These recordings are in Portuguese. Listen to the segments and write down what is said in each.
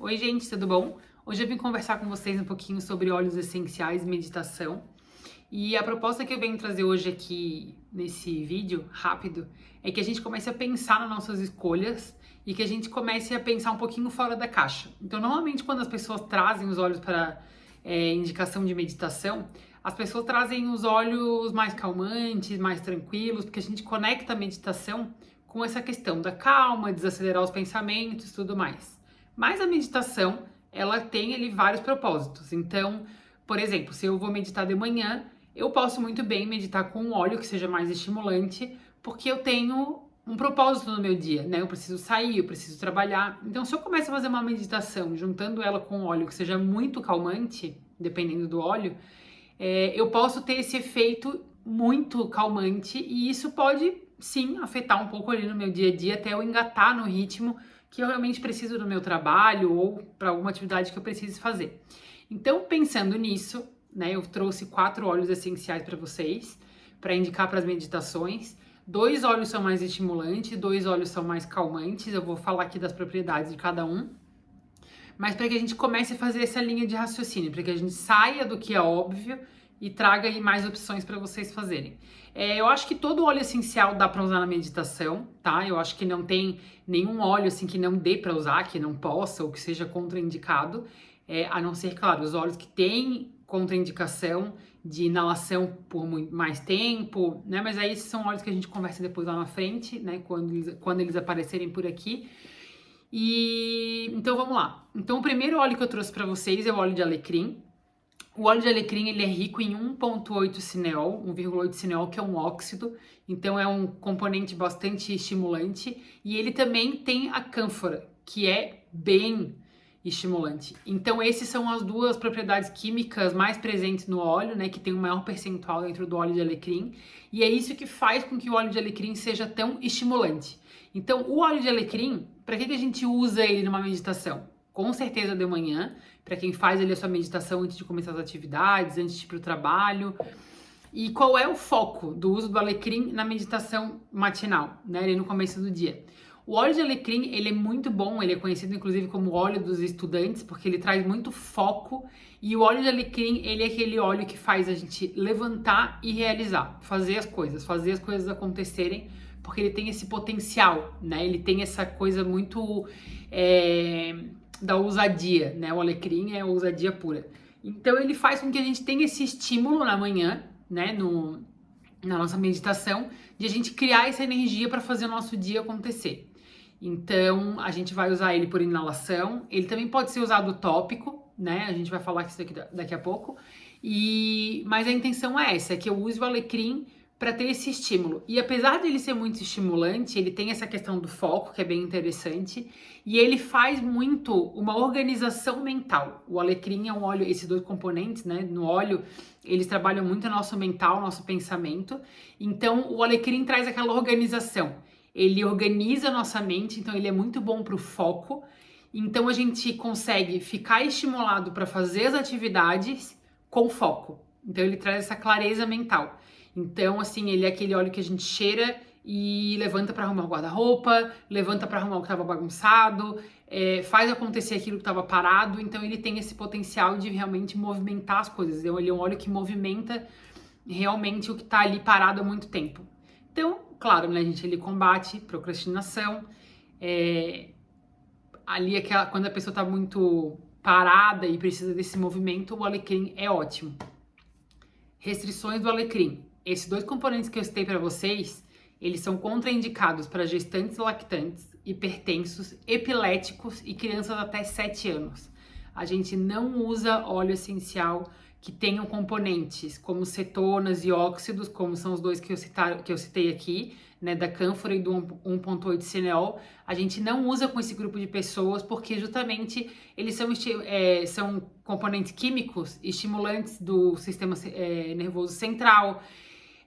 Oi, gente, tudo bom? Hoje eu vim conversar com vocês um pouquinho sobre óleos essenciais e meditação. E a proposta que eu venho trazer hoje aqui nesse vídeo rápido é que a gente comece a pensar nas nossas escolhas e que a gente comece a pensar um pouquinho fora da caixa. Então, normalmente, quando as pessoas trazem os óleos para indicação de meditação, as pessoas trazem os óleos mais calmantes, mais tranquilos, porque a gente conecta a meditação com essa questão da calma, desacelerar os pensamentos e tudo mais. Mas a meditação, ela tem ali vários propósitos. Então, por exemplo, se eu vou meditar de manhã, eu posso muito bem meditar com um óleo que seja mais estimulante, porque eu tenho um propósito no meu dia, né? Eu preciso sair, eu preciso trabalhar. Então, se eu começo a fazer uma meditação juntando ela com um óleo que seja muito calmante, dependendo do óleo, eu posso ter esse efeito muito calmante e isso pode, sim, afetar um pouco ali no meu dia a dia até eu engatar no ritmo que eu realmente preciso no meu trabalho ou para alguma atividade que eu precise fazer. Então, pensando nisso, né, eu trouxe 4 óleos essenciais para vocês, para indicar para as meditações. 2 óleos são mais estimulantes, 2 óleos são mais calmantes. Eu vou falar aqui das propriedades de cada um. Mas para que a gente comece a fazer essa linha de raciocínio, para que a gente saia do que é óbvio e traga aí mais opções para vocês fazerem. Eu acho que todo óleo essencial dá para usar na meditação, tá? Eu acho que não tem nenhum óleo assim que não dê para usar, que não possa ou que seja contraindicado, a não ser, claro, os óleos que têm contraindicação de inalação por muito mais tempo, né? Mas aí esses são óleos que a gente conversa depois lá na frente, né? Quando eles aparecerem por aqui. E então vamos lá. Então o primeiro óleo que eu trouxe para vocês é o óleo de alecrim. O óleo de alecrim ele é rico em 1,8 cineol, 1,8 cineol, que é um óxido, então é um componente bastante estimulante, e ele também tem a cânfora, que é bem estimulante. Então essas são as duas propriedades químicas mais presentes no óleo, né, que tem o maior percentual dentro do óleo de alecrim, e é isso que faz com que o óleo de alecrim seja tão estimulante. Então o óleo de alecrim, para que a gente usa ele numa meditação? Com certeza de manhã, para quem faz ali a sua meditação antes de começar as atividades, antes de ir para o trabalho. E qual é o foco do uso do alecrim na meditação matinal, né, ali no começo do dia? O óleo de alecrim, ele é muito bom, ele é conhecido inclusive como óleo dos estudantes, porque ele traz muito foco, e o óleo de alecrim, ele é aquele óleo que faz a gente levantar e realizar, fazer as coisas acontecerem, porque ele tem esse potencial, né, ele tem essa coisa muito da ousadia, né, o alecrim é ousadia pura. Então ele faz com que a gente tenha esse estímulo na manhã, né, na nossa meditação, de a gente criar essa energia para fazer o nosso dia acontecer. Então, a gente vai usar ele por inalação. Ele também pode ser usado tópico, né? A gente vai falar isso daqui a pouco. Mas a intenção é essa, é que eu use o alecrim para ter esse estímulo. E apesar de ele ser muito estimulante, ele tem essa questão do foco, que é bem interessante, e ele faz muito uma organização mental. O alecrim é um óleo, esses dois componentes, né, no óleo, eles trabalham muito o nosso mental, nosso pensamento. Então, o alecrim traz aquela organização. Ele organiza a nossa mente, então ele é muito bom para o foco. Então, a gente consegue ficar estimulado para fazer as atividades com foco. Então, ele traz essa clareza mental. Então, assim, ele é aquele óleo que a gente cheira e levanta para arrumar o guarda-roupa, levanta para arrumar o que estava bagunçado, faz acontecer aquilo que estava parado. Então, ele tem esse potencial de realmente movimentar as coisas. Então, ele é um óleo que movimenta realmente o que está ali parado há muito tempo. Então, claro, né, gente, ele combate procrastinação. Ali, quando a pessoa está muito parada e precisa desse movimento, o alecrim é ótimo. Restrições do alecrim. Esses dois componentes que eu citei para vocês, eles são contraindicados para gestantes lactantes, hipertensos, epiléticos e crianças até 7 anos. A gente não usa óleo essencial que tenham componentes como cetonas e óxidos, como são os dois que eu citei aqui, né, da cânfora e do 1,8 cineol. A gente não usa com esse grupo de pessoas porque justamente eles são componentes químicos estimulantes do sistema nervoso central.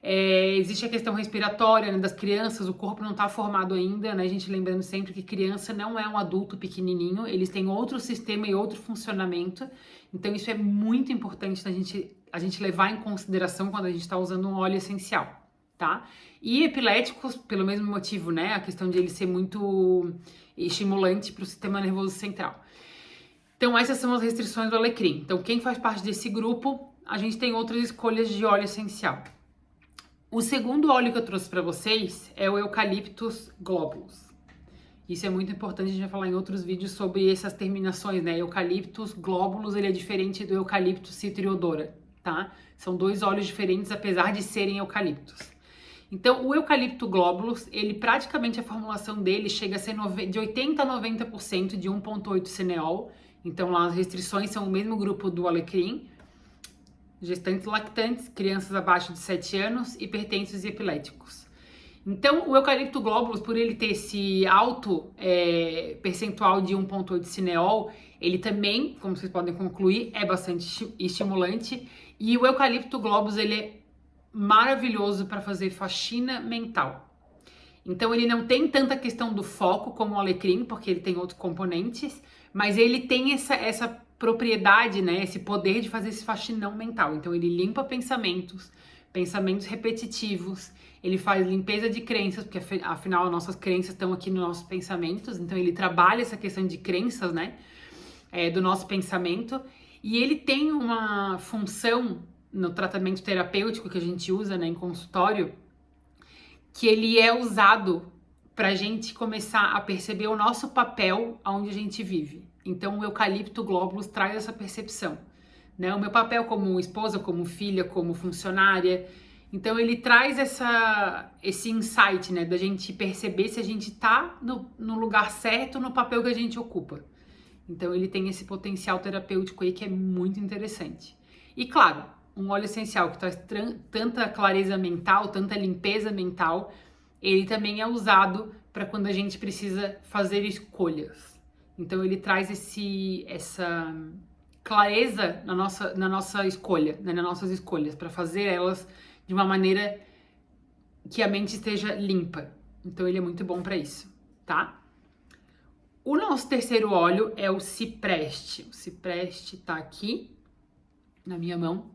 Existe a questão respiratória, né, das crianças, o corpo não está formado ainda, né? A gente lembrando sempre que criança não é um adulto pequenininho, eles têm outro sistema e outro funcionamento, então isso é muito importante a gente levar em consideração quando a gente está usando um óleo essencial, tá? E epiléticos, pelo mesmo motivo, né? A questão de ele ser muito estimulante para o sistema nervoso central. Então essas são as restrições do alecrim. Então quem faz parte desse grupo, a gente tem outras escolhas de óleo essencial. O segundo óleo que eu trouxe para vocês é o Eucalyptus globulus. Isso é muito importante, a gente vai falar em outros vídeos sobre essas terminações, né? Eucalyptus globulus, ele é diferente do Eucalyptus citriodora, tá? São dois óleos diferentes, apesar de serem eucaliptos. Então, o Eucalyptus globulus, ele praticamente, a formulação dele chega a ser de 80% a 90% de 1,8 cineol. Então, lá as restrições são o mesmo grupo do alecrim. Gestantes lactantes, crianças abaixo de 7 anos, hipertensos e epiléticos. Então, o Eucalyptus globulus, por ele ter esse alto percentual de 1,8 cineol, ele também, como vocês podem concluir, é bastante estimulante. E o Eucalyptus globulus, ele é maravilhoso para fazer faxina mental. Então, ele não tem tanta questão do foco como o alecrim, porque ele tem outros componentes, mas ele tem essa propriedade, né, esse poder de fazer esse faxinão mental. Então, ele limpa pensamentos repetitivos, ele faz limpeza de crenças, porque afinal nossas crenças estão aqui nos nossos pensamentos, então ele trabalha essa questão de crenças, né, do nosso pensamento, e ele tem uma função no tratamento terapêutico que a gente usa, né, em consultório, que ele é usado para a gente começar a perceber o nosso papel onde a gente vive. Então o Eucalyptus globulus traz essa percepção, né? O meu papel como esposa, como filha, como funcionária. Então ele traz esse insight, né, da gente perceber se a gente tá no lugar certo, no papel que a gente ocupa. Então ele tem esse potencial terapêutico aí que é muito interessante. E claro, um óleo essencial que traz tanta clareza mental, tanta limpeza mental, ele também é usado para quando a gente precisa fazer escolhas. Então ele traz essa clareza na nossa escolha, né, nas nossas escolhas, para fazer elas de uma maneira que a mente esteja limpa. Então ele é muito bom para isso, tá? O nosso terceiro óleo é o cipreste. O cipreste tá aqui na minha mão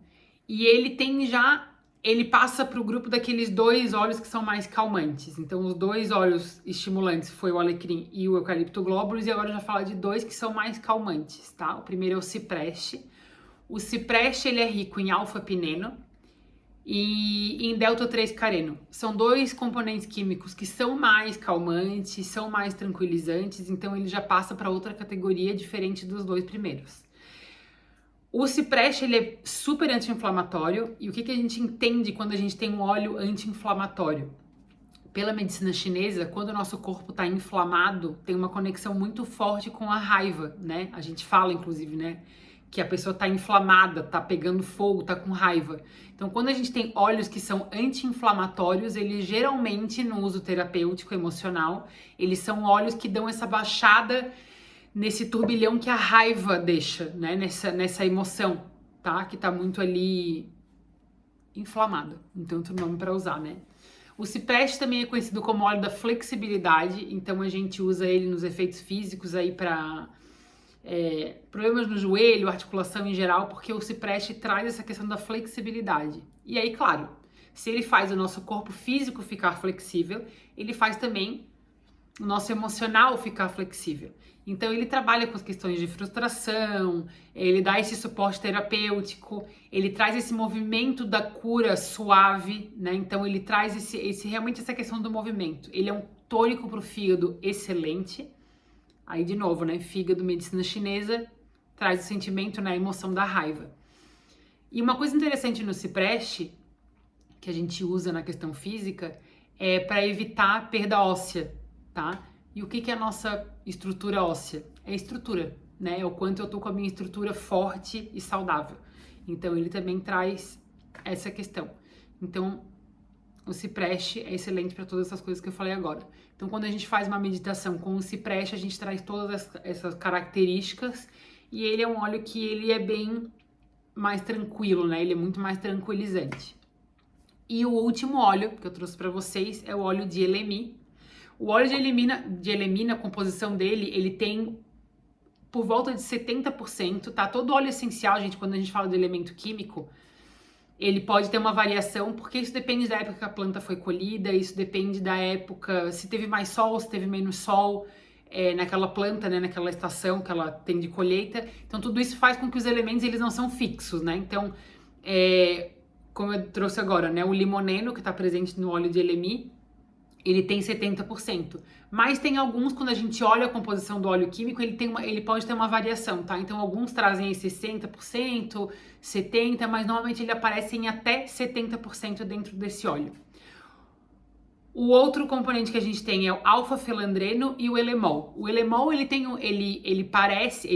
e ele passa para o grupo daqueles dois óleos que são mais calmantes. Então, os dois óleos estimulantes foi o alecrim e o Eucalyptus globulus, e agora eu já falo de dois que são mais calmantes, tá? O primeiro é o cipreste. O cipreste, ele é rico em alfa-pineno e em delta-3-careno. São dois componentes químicos que são mais calmantes, são mais tranquilizantes, então ele já passa para outra categoria diferente dos dois primeiros. O cipreste, ele é super anti-inflamatório, e o que a gente entende quando a gente tem um óleo anti-inflamatório? Pela medicina chinesa, quando o nosso corpo está inflamado, tem uma conexão muito forte com a raiva, né? A gente fala, inclusive, né, que a pessoa está inflamada, está pegando fogo, está com raiva. Então, quando a gente tem óleos que são anti-inflamatórios, eles geralmente, no uso terapêutico emocional, eles são óleos que dão essa baixada nesse turbilhão que a raiva deixa, né? Nessa emoção, tá? Que tá muito ali inflamada. Então, outro nome para usar, né? O cipreste também é conhecido como óleo da flexibilidade, então a gente usa ele nos efeitos físicos aí para problemas no joelho, articulação em geral, porque o cipreste traz essa questão da flexibilidade. E aí, claro, se ele faz o nosso corpo físico ficar flexível, ele faz também o nosso emocional ficar flexível. Então ele trabalha com as questões de frustração, ele dá esse suporte terapêutico, ele traz esse movimento da cura suave, né? Então ele traz realmente essa questão do movimento. Ele é um tônico para o fígado excelente. Aí de novo, né? Fígado, medicina chinesa, traz o sentimento, né? A emoção da raiva. E uma coisa interessante no cipreste, que a gente usa na questão física, é para evitar perda óssea, tá? E o que é a nossa estrutura óssea? É a estrutura, né? É o quanto eu tô com a minha estrutura forte e saudável. Então, ele também traz essa questão. Então, o cipreste é excelente para todas essas coisas que eu falei agora. Então, quando a gente faz uma meditação com o cipreste, a gente traz todas essas características e ele é um óleo que ele é bem mais tranquilo, né? Ele é muito mais tranquilizante. E o último óleo que eu trouxe para vocês é o óleo de Elemi. O óleo de Elemi, a composição dele, ele tem por volta de 70%, tá? Todo óleo essencial, gente, quando a gente fala de elemento químico, ele pode ter uma variação, porque isso depende da época que a planta foi colhida, isso depende da época, se teve mais sol, se teve menos sol, naquela planta, né, naquela estação que ela tem de colheita. Então tudo isso faz com que os elementos eles não são fixos, né? Então, como eu trouxe agora, né, o limoneno que está presente no óleo de elemi, ele tem 70%. Mas tem alguns, quando a gente olha a composição do óleo químico, ele pode ter uma variação, tá? Então alguns trazem aí 60%, 70%, mas normalmente ele aparece em até 70% dentro desse óleo. O outro componente que a gente tem é o alfa-felandreno e o elemol. O elemol, ele parece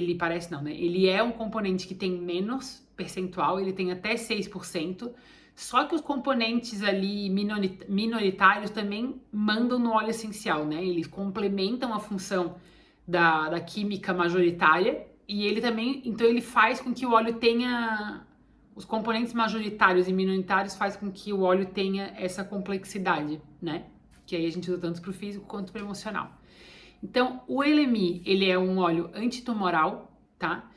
não, né? Ele é um componente que tem menos percentual, ele tem até 6%. Só que os componentes ali minoritários também mandam no óleo essencial, né? Eles complementam a função da química majoritária e ele também, então ele faz com que o óleo tenha os componentes majoritários e minoritários faz com que o óleo tenha essa complexidade, né? Que aí a gente usa tanto para o físico quanto para o emocional. Então, o elemi, ele é um óleo antitumoral, tá?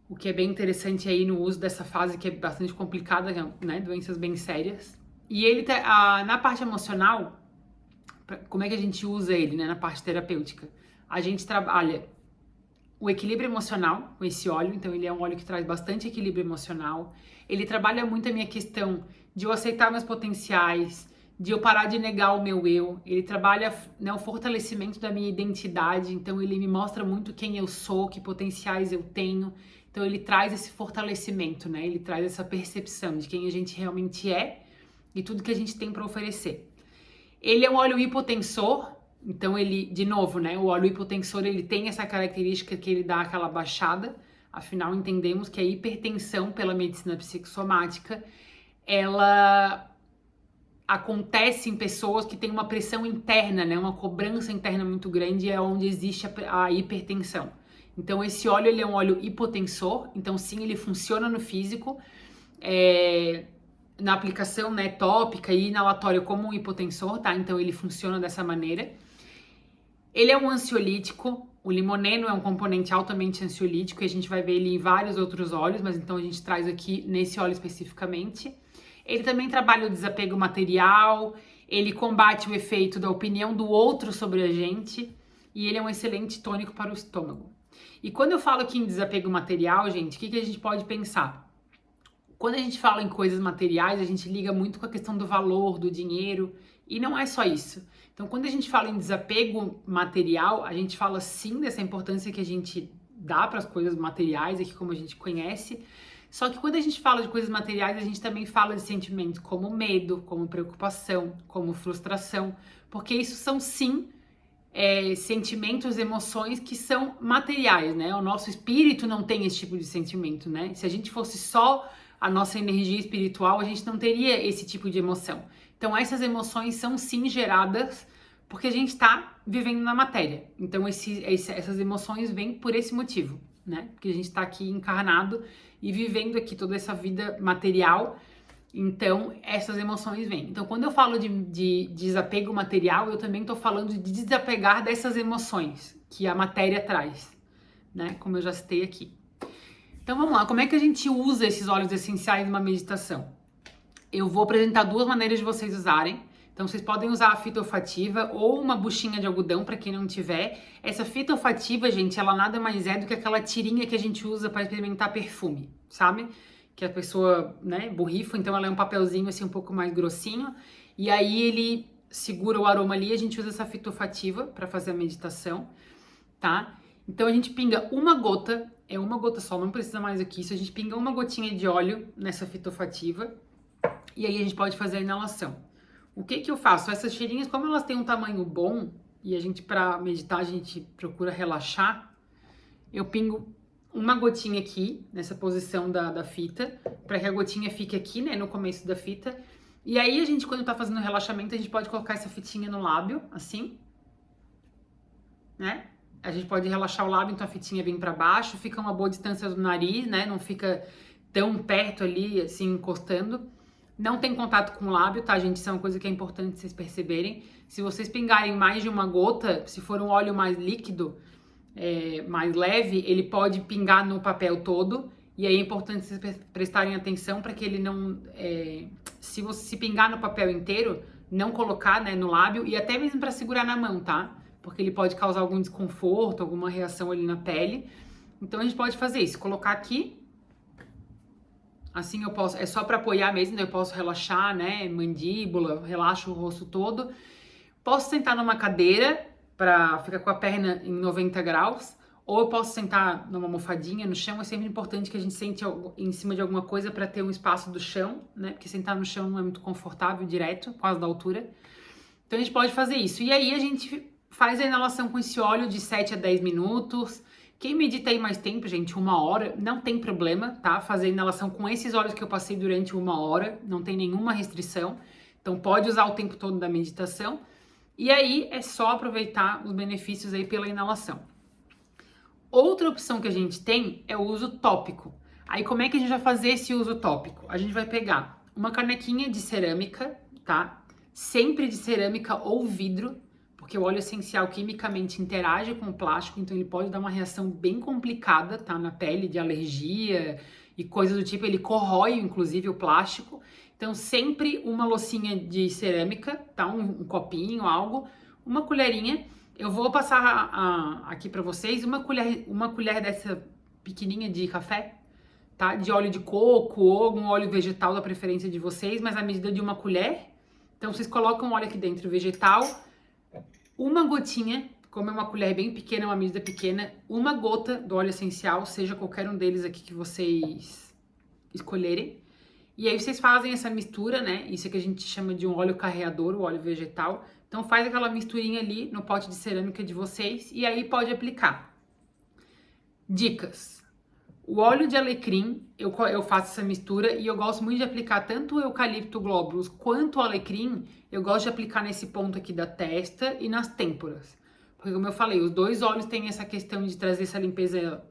O que é bem interessante aí no uso dessa fase que é bastante complicada, né? Doenças bem sérias. E ele na parte emocional, como é que a gente usa ele, né? Na parte terapêutica? A gente trabalha o equilíbrio emocional com esse óleo, então ele é um óleo que traz bastante equilíbrio emocional. Ele trabalha muito a minha questão de eu aceitar meus potenciais, de eu parar de negar o meu eu. Ele trabalha, né, o fortalecimento da minha identidade, então ele me mostra muito quem eu sou, que potenciais eu tenho. Então ele traz esse fortalecimento, né? Ele traz essa percepção de quem a gente realmente é e tudo que a gente tem para oferecer. Ele é um óleo hipotensor, então ele, de novo, né? O óleo hipotensor, ele tem essa característica que ele dá aquela baixada. Afinal, entendemos que a hipertensão pela medicina psicossomática, ela acontece em pessoas que têm uma pressão interna, né? Uma cobrança interna muito grande, é onde existe a hipertensão. Então esse óleo, ele é um óleo hipotensor, então sim, ele funciona no físico, na aplicação, né, tópica e inalatória como um hipotensor, tá? Então ele funciona dessa maneira. Ele é um ansiolítico, o limoneno é um componente altamente ansiolítico e a gente vai ver ele em vários outros óleos, mas então a gente traz aqui nesse óleo especificamente. Ele também trabalha o desapego material, ele combate o efeito da opinião do outro sobre a gente e ele é um excelente tônico para o estômago. E quando eu falo aqui em desapego material, gente, o que a gente pode pensar? Quando a gente fala em coisas materiais, a gente liga muito com a questão do valor, do dinheiro, e não é só isso. Então, quando a gente fala em desapego material, a gente fala sim dessa importância que a gente dá para as coisas materiais, aqui como a gente conhece. Só que quando a gente fala de coisas materiais, a gente também fala de sentimentos como medo, como preocupação, como frustração, porque isso são sim sentimentos, emoções que são materiais, né? O nosso espírito não tem esse tipo de sentimento, né? Se a gente fosse só a nossa energia espiritual, a gente não teria esse tipo de emoção. Então essas emoções são sim geradas porque a gente está vivendo na matéria. Então essas emoções vêm por esse motivo, né? Porque a gente está aqui encarnado e vivendo aqui toda essa vida material. Então, essas emoções vêm. Então, quando eu falo de desapego material, eu também estou falando de desapegar dessas emoções que a matéria traz, né? Como eu já citei aqui. Então, vamos lá. Como é que a gente usa esses óleos essenciais numa meditação? Eu vou apresentar duas maneiras de vocês usarem. Então, vocês podem usar a fita olfativa ou uma buchinha de algodão, para quem não tiver. Essa fita olfativa, gente, ela nada mais é do que aquela tirinha que a gente usa para experimentar perfume, sabe? Que a pessoa, né, borrifa, então ela é um papelzinho assim um pouco mais grossinho, e aí ele segura o aroma ali, a gente usa essa fita olfativa para fazer a meditação, tá? Então a gente pinga uma gota só, não precisa mais do que isso, a gente pinga uma gotinha de óleo nessa fita olfativa, e aí a gente pode fazer a inalação. O que eu faço? Essas tirinhas, como elas têm um tamanho bom, e a gente, para meditar, a gente procura relaxar, eu pingo uma gotinha aqui, nessa posição da fita, para que a gotinha fique aqui, né, no começo da fita. E aí a gente, quando tá fazendo relaxamento, a gente pode colocar essa fitinha no lábio, assim, né? A gente pode relaxar o lábio, então a fitinha vem para baixo, fica uma boa distância do nariz, né? Não fica tão perto ali, assim, encostando. Não tem contato com o lábio, tá, gente? Isso é uma coisa que é importante vocês perceberem. Se vocês pingarem mais de uma gota, se for um óleo mais líquido, mais leve, ele pode pingar no papel todo, e aí é importante vocês prestarem atenção para que ele não, se pingar no papel inteiro, não colocar, né, no lábio, e até mesmo para segurar na mão, tá? porque ele pode causar algum desconforto, alguma reação ali na pele. Então a gente pode fazer isso, colocar aqui. Assim eu posso, é só para apoiar mesmo, eu posso relaxar, né, mandíbula, relaxo o rosto todo. Posso sentar numa cadeira para ficar com a perna em 90 graus, ou eu posso sentar numa almofadinha no chão. É sempre importante que a gente sente em cima de alguma coisa para ter um espaço do chão, né, porque sentar no chão não é muito confortável direto, por causa da altura. Então a gente pode fazer isso. E aí a gente faz a inalação com esse óleo de 7 a 10 minutos. Quem medita aí mais tempo, gente, 1 hora, não tem problema, tá? Fazer inalação com esses óleos que eu passei durante 1 hora, não tem nenhuma restrição. Então pode usar o tempo todo da meditação. E aí é só aproveitar os benefícios aí pela inalação. Outra opção que a gente tem é o uso tópico. Aí como é que a gente vai fazer esse uso tópico? A gente vai pegar uma canequinha de cerâmica, tá? Sempre de cerâmica ou vidro, porque o óleo essencial quimicamente interage com o plástico, então ele pode dar uma reação bem complicada, tá, na pele, de alergia e coisas do tipo, ele corrói inclusive o plástico. Então sempre uma loucinha de cerâmica, tá, um copinho, algo, uma colherinha. Eu vou passar aqui para vocês uma colher dessa pequenininha de café, tá, de óleo de coco ou algum óleo vegetal da preferência de vocês, mas a medida de uma colher. Então vocês colocam o óleo aqui dentro, vegetal, uma gotinha, como é uma colher bem pequena, uma medida pequena, uma gota do óleo essencial, seja qualquer um deles aqui que vocês escolherem. E aí vocês fazem essa mistura, né? Isso que a gente chama de um óleo carreador, o óleo vegetal. Então faz aquela misturinha ali no pote de cerâmica de vocês e aí pode aplicar. Dicas. O óleo de alecrim, eu faço essa mistura e eu gosto muito de aplicar tanto o eucalipto globulus quanto o alecrim. Eu gosto de aplicar nesse ponto aqui da testa e nas têmporas. Porque como eu falei, os dois óleos têm essa questão de trazer essa limpeza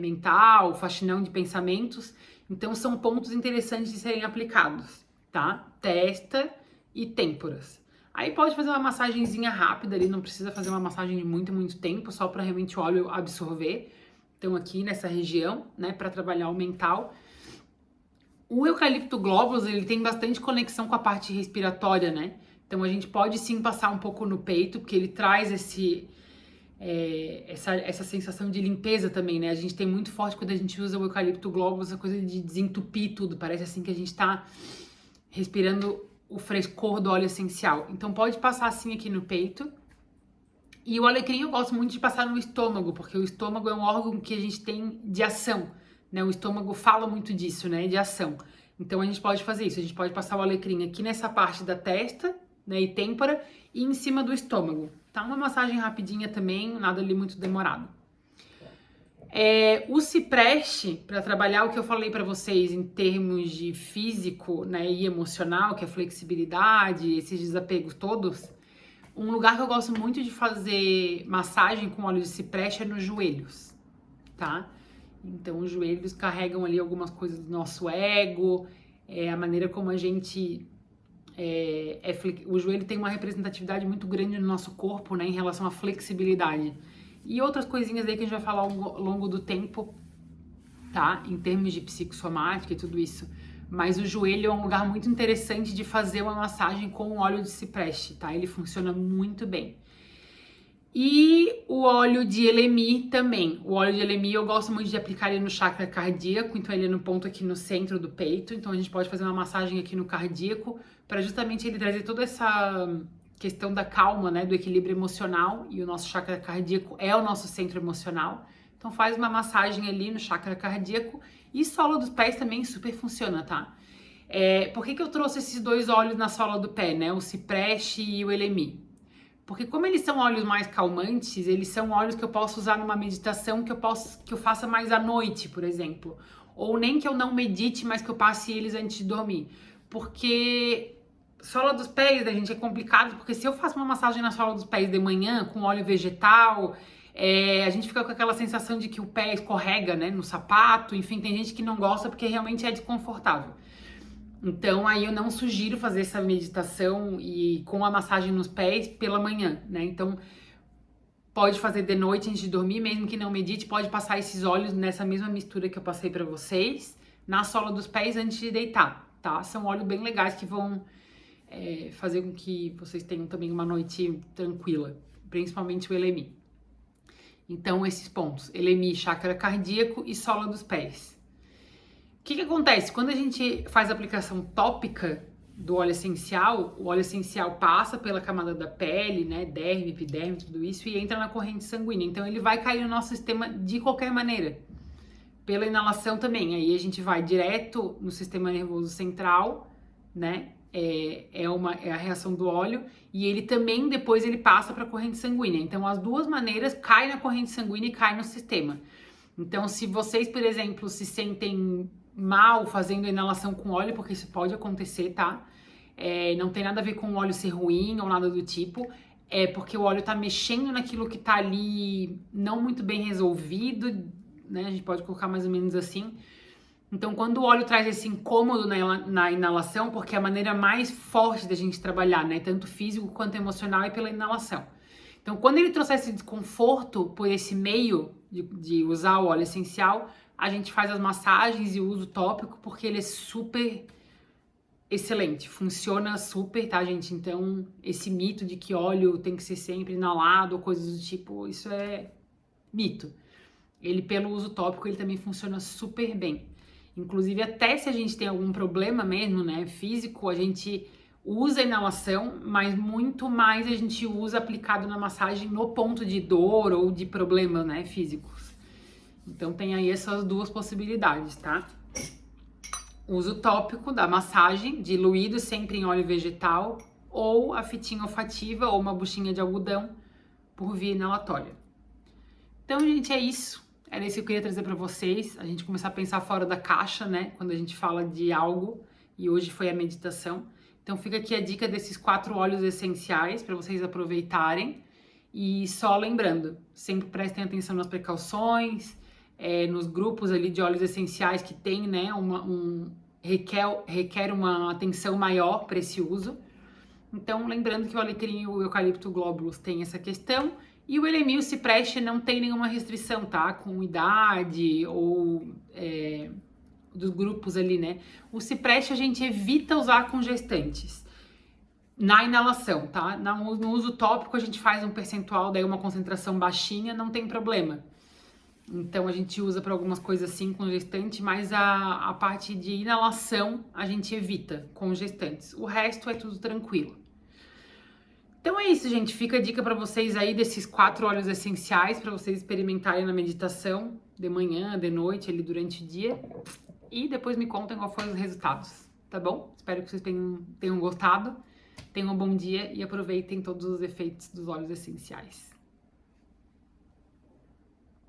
mental, faxinão de pensamentos. Então são pontos interessantes de serem aplicados, tá? Testa e têmporas. Aí pode fazer uma massagenzinha rápida ali, não precisa fazer uma massagem de muito, muito tempo, só para realmente o óleo absorver. Então aqui nessa região, né, para trabalhar o mental. O eucalipto globulus, ele tem bastante conexão com a parte respiratória, né? Então a gente pode sim passar um pouco no peito, porque ele traz essa sensação de limpeza também, né? A gente tem muito forte quando a gente usa o eucalipto globulus, a coisa de desentupir tudo, parece assim que a gente tá respirando o frescor do óleo essencial. Então pode passar assim aqui no peito. E o alecrim eu gosto muito de passar no estômago, porque o estômago é um órgão que a gente tem de ação, né? O estômago fala muito disso, né? De ação. Então a gente pode fazer isso, a gente pode passar o alecrim aqui nessa parte da testa, né? E têmpora, e em cima do estômago. Tá? Uma massagem rapidinha também, nada ali muito demorado. O cipreste, para trabalhar o que eu falei para vocês em termos de físico, né? E emocional, que é a flexibilidade, esses desapegos todos. Um lugar que eu gosto muito de fazer massagem com óleo de cipreste é nos joelhos, tá? Então, os joelhos carregam ali algumas coisas do nosso ego, a maneira como a gente... o joelho tem uma representatividade muito grande no nosso corpo, né, em relação à flexibilidade. E outras coisinhas aí que a gente vai falar ao longo do tempo, tá? Em termos de psicossomática e tudo isso. Mas o joelho é um lugar muito interessante de fazer uma massagem com óleo de cipreste, tá? Ele funciona muito bem. E o óleo de elemi também. O óleo de elemi eu gosto muito de aplicar ele no chakra cardíaco, então ele é no ponto aqui no centro do peito. Então a gente pode fazer uma massagem aqui no cardíaco para justamente ele trazer toda essa questão da calma, né? Do equilíbrio emocional. E o nosso chakra cardíaco é o nosso centro emocional. Então faz uma massagem ali no chakra cardíaco. E sola dos pés também super funciona, tá? Por que eu trouxe esses dois óleos na sola do pé, né? O cipreste e o elemi. Porque como eles são óleos mais calmantes, eles são óleos que eu posso usar numa meditação que eu faça mais à noite, por exemplo. Ou nem que eu não medite, mas que eu passe eles antes de dormir. Porque sola dos pés, né, gente, é complicado, porque se eu faço uma massagem na sola dos pés de manhã com óleo vegetal... a gente fica com aquela sensação de que o pé escorrega, né, no sapato, enfim, tem gente que não gosta porque realmente é desconfortável. Então, aí eu não sugiro fazer essa meditação e com a massagem nos pés pela manhã, né? Então, pode fazer de noite antes de dormir, mesmo que não medite, pode passar esses óleos nessa mesma mistura que eu passei pra vocês, na sola dos pés antes de deitar, tá? São óleos bem legais que vão fazer com que vocês tenham também uma noite tranquila. principalmente o Elemi. Então, esses pontos, Elemi, chakra cardíaco e sola dos pés. O que acontece? Quando a gente faz a aplicação tópica do óleo essencial, o óleo essencial passa pela camada da pele, né, derme, epiderme, tudo isso, e entra na corrente sanguínea. Então, ele vai cair no nosso sistema de qualquer maneira. Pela inalação também, aí a gente vai direto no sistema nervoso central, né, é a reação do óleo, e ele também, depois, ele passa para a corrente sanguínea. Então, as duas maneiras, cai na corrente sanguínea e cai no sistema. Então, se vocês, por exemplo, se sentem mal fazendo a inalação com óleo, porque isso pode acontecer, tá? Não tem nada a ver com o óleo ser ruim ou nada do tipo, é porque o óleo tá mexendo naquilo que tá ali não muito bem resolvido, né? A gente pode colocar mais ou menos assim. Então, quando o óleo traz esse incômodo na inalação, porque é a maneira mais forte da gente trabalhar, né? Tanto físico quanto emocional é pela inalação. Então, quando ele trouxer esse desconforto por esse meio de usar o óleo essencial, a gente faz as massagens e o uso tópico, porque ele é super excelente, funciona super, tá, gente? Então, esse mito de que óleo tem que ser sempre inalado ou coisas do tipo, isso é mito. Ele, pelo uso tópico, ele também funciona super bem. Inclusive, até se a gente tem algum problema mesmo, né, físico, a gente usa a inalação, mas muito mais a gente usa aplicado na massagem no ponto de dor ou de problemas, né, físicos. Então, tem aí essas duas possibilidades, tá? Uso tópico da massagem, diluído sempre em óleo vegetal, ou a fitinha olfativa ou uma buchinha de algodão por via inalatória. Então, gente, é isso. Era isso que eu queria trazer para vocês, a gente começar a pensar fora da caixa, né, quando a gente fala de algo, e hoje foi a meditação. Então fica aqui a dica desses 4 óleos essenciais para vocês aproveitarem, e só lembrando, sempre prestem atenção nas precauções, nos grupos ali de óleos essenciais que tem, né, requer uma atenção maior para esse uso. Então, lembrando que o alecrim e o eucalipto glóbulos têm essa questão, e o Elemi, o cipreste, não tem nenhuma restrição, tá? Com idade ou dos grupos ali, né? O cipreste a gente evita usar com gestantes na inalação, tá? No uso tópico a gente faz um percentual, daí uma concentração baixinha, não tem problema. Então a gente usa para algumas coisas assim com gestante, mas a parte de inalação a gente evita com gestantes. O resto é tudo tranquilo. Então é isso, gente. Fica a dica para vocês aí desses 4 óleos essenciais para vocês experimentarem na meditação de manhã, de noite, ali durante o dia. E depois me contem qual foram os resultados, tá bom? Espero que vocês tenham gostado. Tenham um bom dia e aproveitem todos os efeitos dos óleos essenciais.